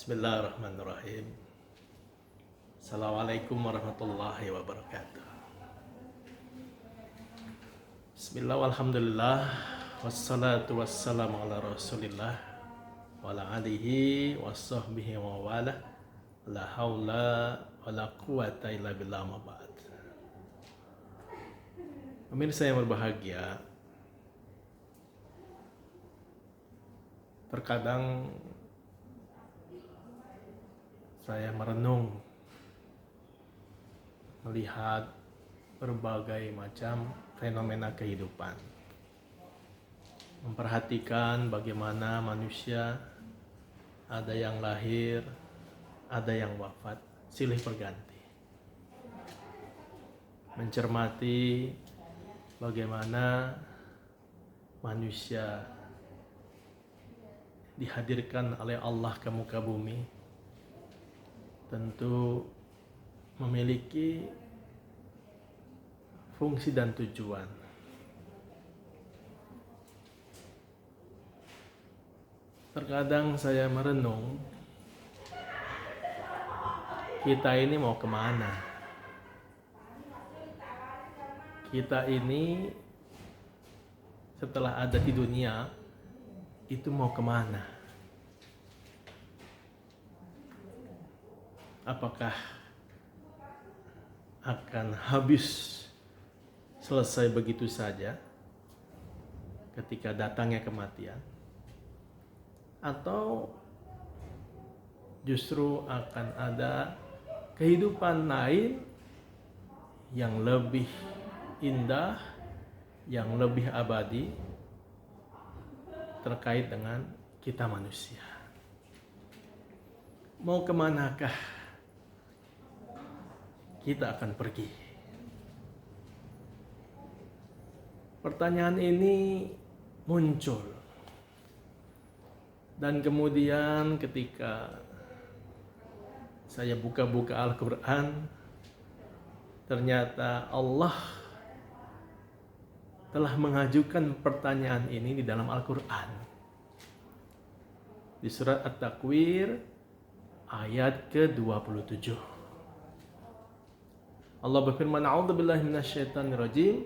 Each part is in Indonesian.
Bismillahirrahmanirrahim. Assalamualaikum warahmatullahi wabarakatuh. Bismillah walhamdulillah wassalatu wassalamu ala rasulillah wa ala alihi wa sahbihi wa wala la haula wa la quwata illa billah ma ba'd. Pemirsa yang berbahagia, terkadang saya merenung melihat berbagai macam fenomena kehidupan, memperhatikan bagaimana manusia ada yang lahir, ada yang wafat, silih berganti, mencermati bagaimana manusia dihadirkan oleh Allah ke muka bumi, tentu memiliki fungsi dan tujuan. Terkadang saya merenung, kita ini mau kemana? Kita ini setelah ada di dunia, itu mau kemana? Apakah akan habis selesai begitu saja ketika datangnya kematian, atau justru akan ada kehidupan lain yang lebih indah, yang lebih abadi terkait dengan kita manusia? Mau kemanakah kita akan pergi? Pertanyaan ini muncul, dan kemudian ketika saya buka-buka Al-Quran, ternyata Allah telah mengajukan pertanyaan ini di dalam Al-Quran. Di surat At-Takwir ayat ke-27. Allah berfirman, "A'udzubillahi minasyaitonirrajim,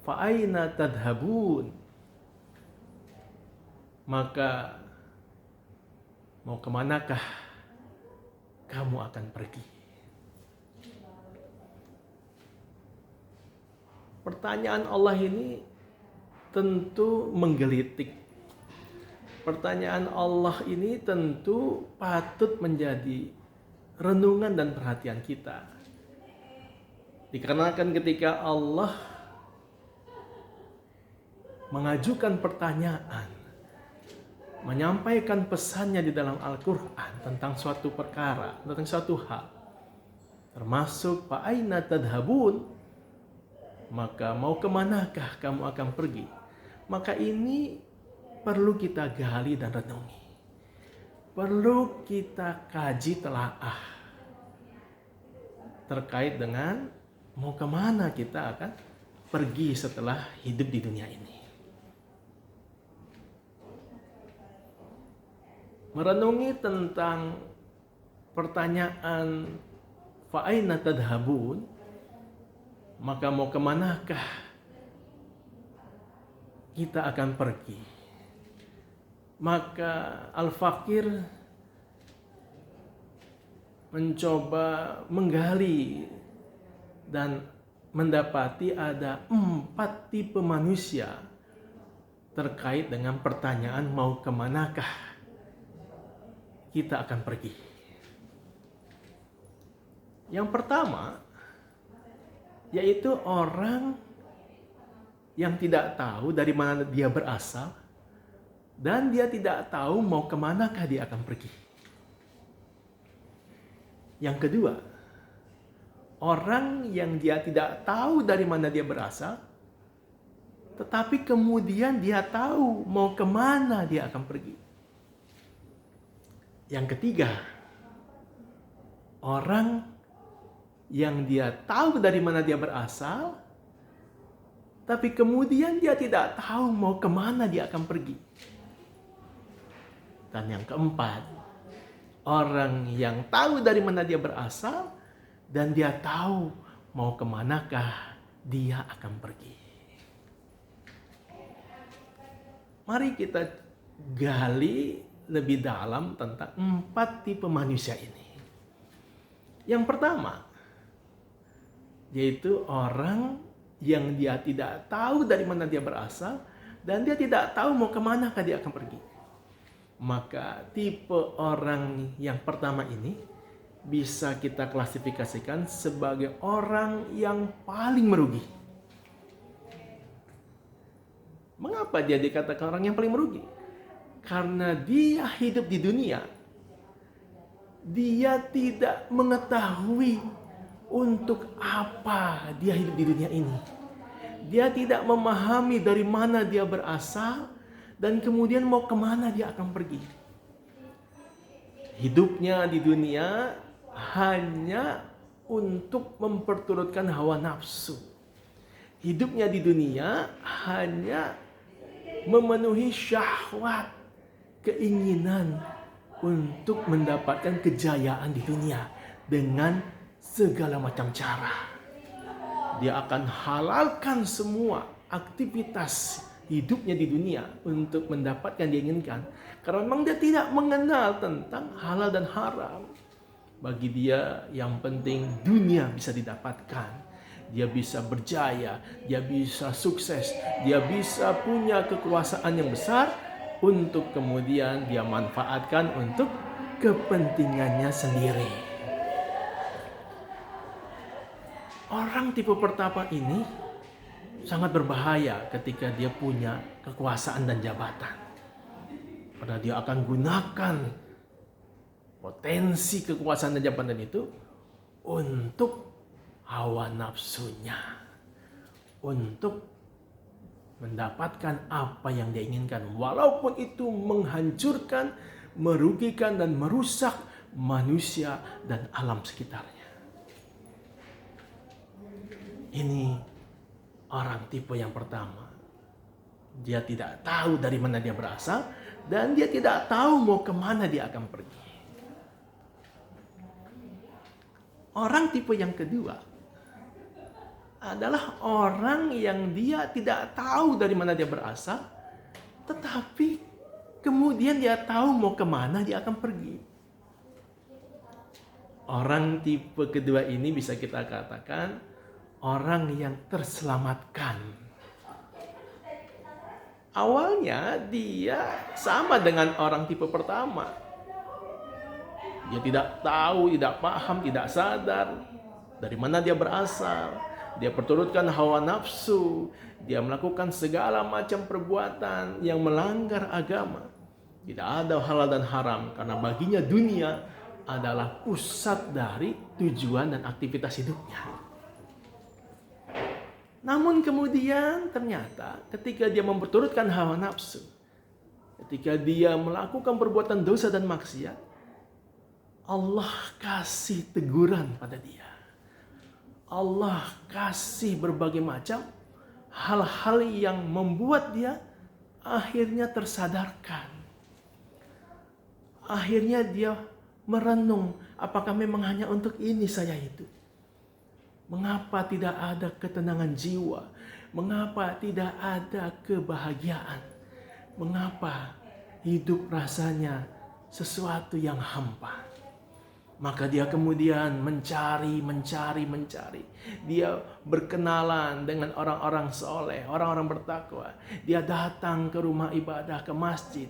fa aina tadhhabun?" Maka mau kemanakah kamu akan pergi? Pertanyaan Allah ini tentu menggelitik. Pertanyaan Allah ini tentu patut menjadi renungan dan perhatian kita. Dikarenakan ketika Allah mengajukan pertanyaan, menyampaikan pesannya di dalam Al-Quran tentang suatu perkara, tentang suatu hal, termasuk fa'aina tadhabun, maka mau kemanakah kamu akan pergi? Maka ini perlu kita gali dan renungi, perlu kita kaji telaah terkait dengan mau kemana kita akan pergi setelah hidup di dunia ini. Merenungi tentang pertanyaan fa'aina tadhabun, maka mau kemanakah kita akan pergi? Maka Al-Fakir mencoba menggali dan mendapati ada 4 tipe manusia terkait dengan pertanyaan mau kemanakah kita akan pergi. Yang pertama, yaitu orang yang tidak tahu dari mana dia berasal, dan dia tidak tahu mau kemanakah dia akan pergi. Yang kedua, orang yang dia tidak tahu dari mana dia berasal, tetapi kemudian dia tahu mau kemana dia akan pergi. Yang ketiga, orang yang dia tahu dari mana dia berasal, tapi kemudian dia tidak tahu mau kemana dia akan pergi. Dan yang keempat, Orang yang tahu dari mana dia berasal dan dia tahu mau kemanakah dia akan pergi. Mari kita gali lebih dalam tentang 4 tipe manusia ini. Yang pertama, yaitu orang yang dia tidak tahu dari mana dia berasal dan dia tidak tahu mau kemanakah dia akan pergi. Maka tipe orang yang pertama ini bisa kita klasifikasikan sebagai orang yang paling merugi. Mengapa dia dikatakan orang yang paling merugi? Karena dia hidup di dunia, dia tidak mengetahui untuk apa dia hidup di dunia ini. Dia tidak memahami dari mana dia berasal dan kemudian mau kemana dia akan pergi. Hidupnya di dunia hanya untuk memperturutkan hawa nafsu. Hidupnya di dunia hanya memenuhi syahwat, keinginan untuk mendapatkan kejayaan di dunia dengan segala macam cara. Dia akan halalkan semua aktivitas hidupnya di dunia untuk mendapatkan yang dia inginkan. Karena memang dia tidak mengenal tentang halal dan haram. Bagi dia yang penting dunia bisa didapatkan. Dia bisa berjaya, dia bisa sukses, dia bisa punya kekuasaan yang besar untuk kemudian dia manfaatkan untuk kepentingannya sendiri. Orang tipe pertama ini sangat berbahaya ketika dia punya kekuasaan dan jabatan. Karena dia akan gunakan potensi kekuasaan dan jabatan itu untuk hawa nafsunya. Untuk mendapatkan apa yang dia inginkan. Walaupun itu menghancurkan, merugikan dan merusak manusia dan alam sekitarnya. Ini orang tipe yang pertama. Dia tidak tahu dari mana dia berasal dan dia tidak tahu mau kemana dia akan pergi. Orang tipe yang kedua adalah orang yang dia tidak tahu dari mana dia berasal, tetapi kemudian dia tahu mau kemana dia akan pergi. Orang tipe kedua ini bisa kita katakan orang yang terselamatkan. Awalnya dia sama dengan orang tipe pertama. Dia tidak tahu, tidak paham, tidak sadar dari mana dia berasal. Dia perturutkan hawa nafsu. Dia melakukan segala macam perbuatan yang melanggar agama. Tidak ada halal dan haram karena baginya dunia adalah pusat dari tujuan dan aktivitas hidupnya. Namun kemudian ternyata ketika dia memperturutkan hawa nafsu, ketika dia melakukan perbuatan dosa dan maksiat, Allah kasih teguran pada dia. Allah kasih berbagai macam hal-hal yang membuat dia akhirnya tersadarkan. Akhirnya dia merenung, apakah memang hanya untuk ini saya hidup? Mengapa tidak ada ketenangan jiwa? Mengapa tidak ada kebahagiaan? Mengapa hidup rasanya sesuatu yang hampa? Maka dia kemudian mencari. Dia berkenalan dengan orang-orang soleh, orang-orang bertakwa. Dia datang ke rumah ibadah, ke masjid.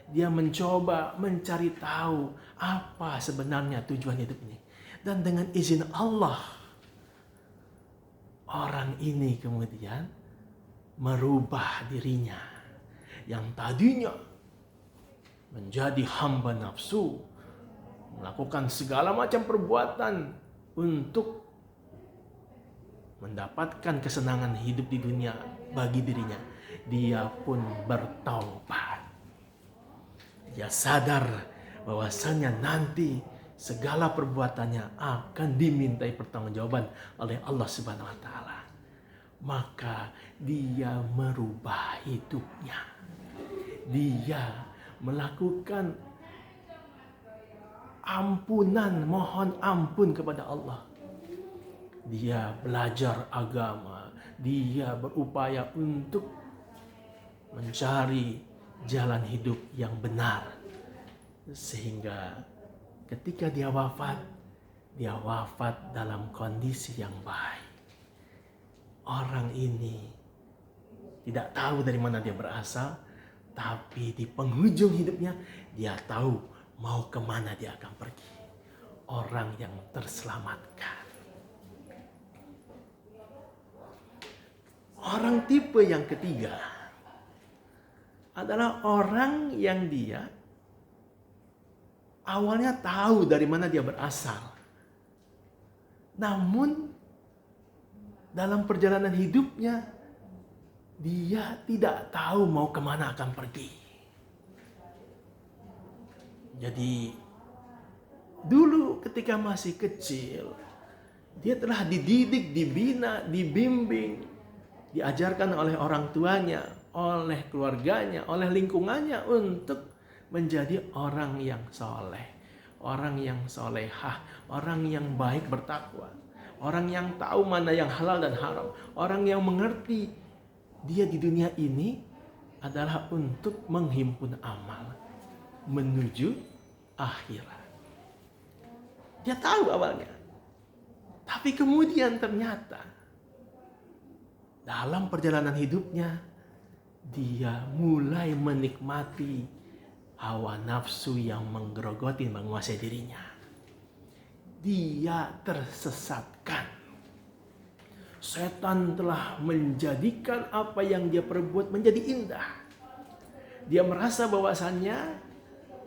Dia mencoba mencari tahu apa sebenarnya tujuan hidup ini. Dan dengan izin Allah, orang ini kemudian merubah dirinya. Yang tadinya menjadi hamba nafsu, melakukan segala macam perbuatan untuk mendapatkan kesenangan hidup di dunia bagi dirinya. Dia pun bertaubat. Dia sadar bahwasanya nanti segala perbuatannya akan dimintai pertanggungjawaban oleh Allah Subhanahu wa taala. Maka dia merubah hidupnya. Dia melakukan ampunan, mohon ampun kepada Allah. Dia belajar agama, dia berupaya untuk mencari jalan hidup yang benar. Sehingga ketika dia wafat dalam kondisi yang baik. Orang ini tidak tahu dari mana dia berasal, tapi di penghujung hidupnya dia tahu mau kemana dia akan pergi. Orang yang terselamatkan. Orang tipe yang ketiga adalah orang yang dia awalnya tahu dari mana dia berasal. Namun dalam perjalanan hidupnya dia tidak tahu mau kemana akan pergi. Jadi dulu ketika masih kecil dia telah dididik, dibina, dibimbing, diajarkan oleh orang tuanya, oleh keluarganya, oleh lingkungannya untuk menjadi orang yang soleh, orang yang solehah, orang yang baik bertakwa, orang yang tahu mana yang halal dan haram, orang yang mengerti dia di dunia ini adalah untuk menghimpun amal menuju akhirat. Dia tahu awalnya, tapi kemudian ternyata dalam perjalanan hidupnya dia mulai menikmati hawa nafsu yang menggerogoti, menguasai dirinya. Dia tersesatkan. Setan telah menjadikan apa yang dia perbuat menjadi indah. Dia merasa bahwasannya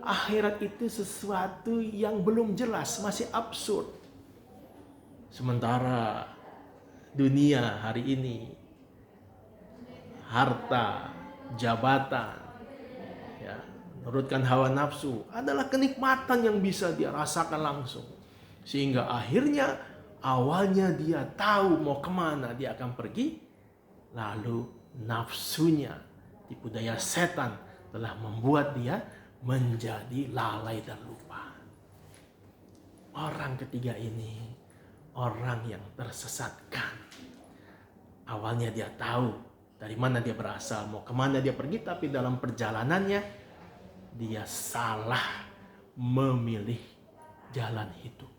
akhirat itu sesuatu yang belum jelas, masih absurd. Sementara dunia hari ini, harta, jabatan, ya, menurutkan hawa nafsu adalah kenikmatan yang bisa dia rasakan langsung. Sehingga akhirnya awalnya dia tahu mau kemana dia akan pergi. Lalu nafsunya, tipu daya setan telah membuat dia menjadi lalai dan lupa. Orang ketiga ini orang yang tersesatkan. Awalnya dia tahu dari mana dia berasal, mau kemana dia pergi, tapi dalam perjalanannya dia salah memilih jalan hidup.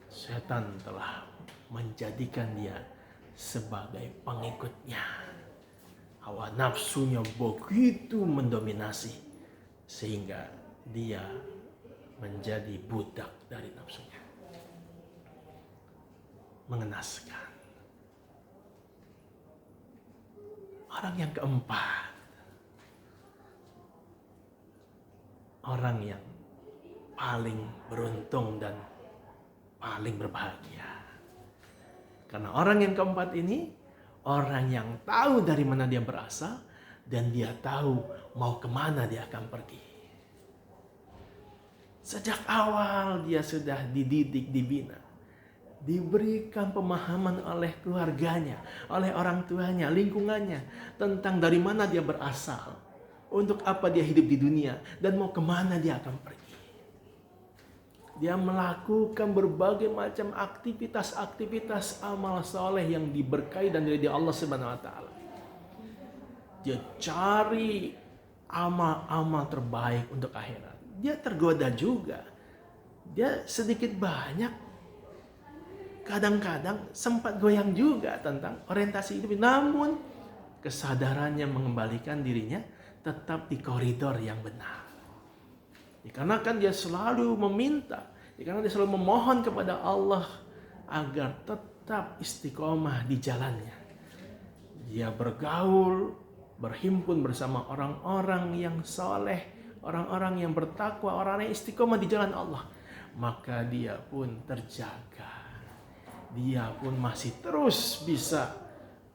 Setan telah menjadikan dia sebagai pengikutnya. Hawa nafsunya begitu mendominasi sehingga dia menjadi budak dari nafsunya. Mengenaskan. Orang yang keempat, orang yang paling beruntung dan paling berbahagia. Karena orang yang keempat ini, orang yang tahu dari mana dia berasal dan dia tahu mau kemana dia akan pergi. Sejak awal dia sudah dididik, dibina, diberikan pemahaman oleh keluarganya, oleh orang tuanya, lingkungannya tentang dari mana dia berasal, untuk apa dia hidup di dunia, dan mau kemana dia akan pergi. Dia melakukan berbagai macam aktivitas amal soleh yang diberkahi dan dari Allah Subhanahu Wa Taala. Dia cari amal-amal terbaik untuk akhirat. Dia tergoda juga. Dia sedikit banyak kadang-kadang sempat goyang juga tentang orientasi hidup. Namun kesadarannya mengembalikan dirinya tetap di koridor yang benar. Dikarenakan dia selalu meminta, dikarenakan dia selalu memohon kepada Allah agar tetap istiqomah di jalannya. Dia bergaul, berhimpun bersama orang-orang yang soleh, orang-orang yang bertakwa, orang-orang yang istiqomah di jalan Allah. Maka dia pun terjaga. Dia pun masih terus bisa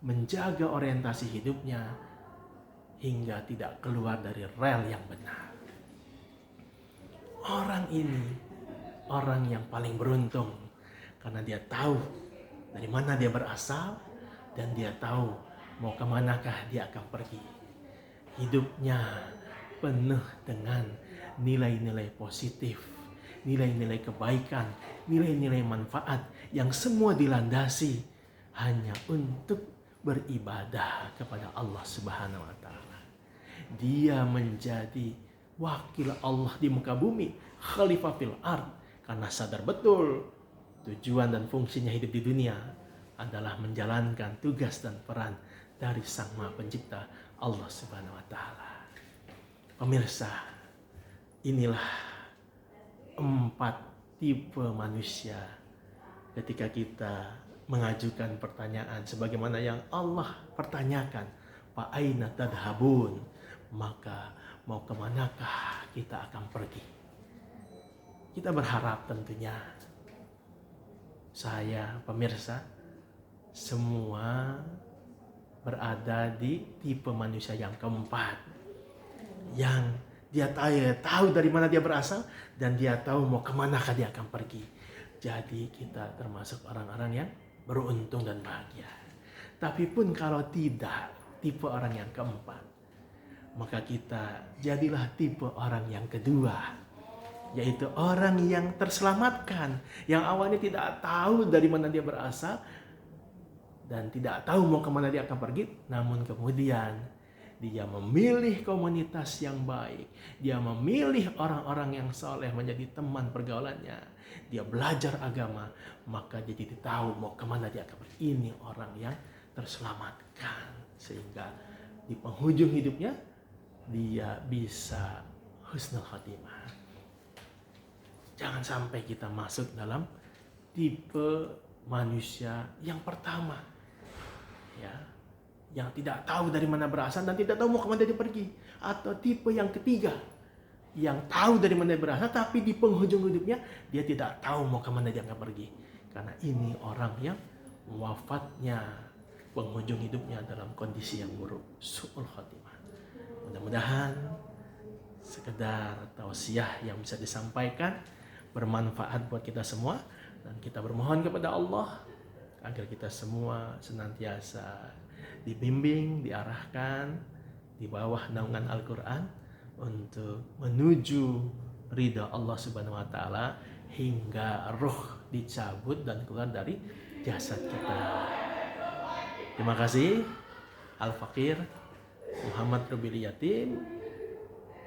menjaga orientasi hidupnya hingga tidak keluar dari rel yang benar. Orang ini orang yang paling beruntung karena dia tahu dari mana dia berasal dan dia tahu mau kemanakah dia akan pergi. Hidupnya penuh dengan nilai-nilai positif, nilai-nilai kebaikan, nilai-nilai manfaat yang semua dilandasi hanya untuk beribadah kepada Allah Subhanahu wa taala. Dia menjadi wakil Allah di muka bumi, khalifah fil ard, karena sadar betul tujuan dan fungsinya hidup di dunia adalah menjalankan tugas dan peran dari Sang Maha Pencipta Allah Subhanahu wa taala. Pemirsa, inilah 4 tipe manusia ketika kita mengajukan pertanyaan sebagaimana yang Allah pertanyakan, fa aina tadhabun, maka mau kemanakah kita akan pergi. Kita berharap tentunya saya, pemirsa, semua berada di tipe manusia yang keempat, yang dia tahu dari mana dia berasal dan dia tahu mau kemanakah dia akan pergi. Jadi kita termasuk orang-orang yang beruntung dan bahagia. Tapi pun kalau tidak tipe orang yang keempat, maka kita jadilah tipe orang yang kedua, yaitu orang yang terselamatkan, yang awalnya tidak tahu dari mana dia berasal dan tidak tahu mau kemana dia akan pergi, namun kemudian dia memilih komunitas yang baik, dia memilih orang-orang yang soleh menjadi teman pergaulannya, dia belajar agama, maka dia jadi tahu mau kemana dia akan pergi. Ini orang yang terselamatkan, sehingga di penghujung hidupnya dia bisa husnul khotimah. Jangan sampai kita masuk dalam tipe manusia yang pertama, ya, yang tidak tahu dari mana berasal dan tidak tahu mau kemana dia pergi. Atau tipe yang ketiga, yang tahu dari mana dia berasal tapi di penghujung hidupnya dia tidak tahu mau kemana dia akan pergi. Karena ini orang yang wafatnya, penghujung hidupnya dalam kondisi yang buruk, su'ul khotimah. Mudah-mudahan sekedar tausiah yang bisa disampaikan bermanfaat buat kita semua, dan kita bermohon kepada Allah agar kita semua senantiasa dibimbing, diarahkan di bawah naungan Al-Quran untuk menuju ridha Allah Subhanahu wa taala hingga ruh dicabut dan keluar dari jasad kita. Terima kasih. Al-Fakir Muhammad Rubil Yatim.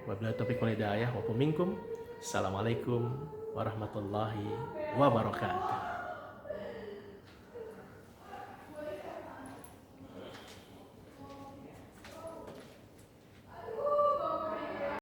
Wabillahi taufiq wal hidayah wa minkum. Assalamualaikum warahmatullahi wabarakatuh.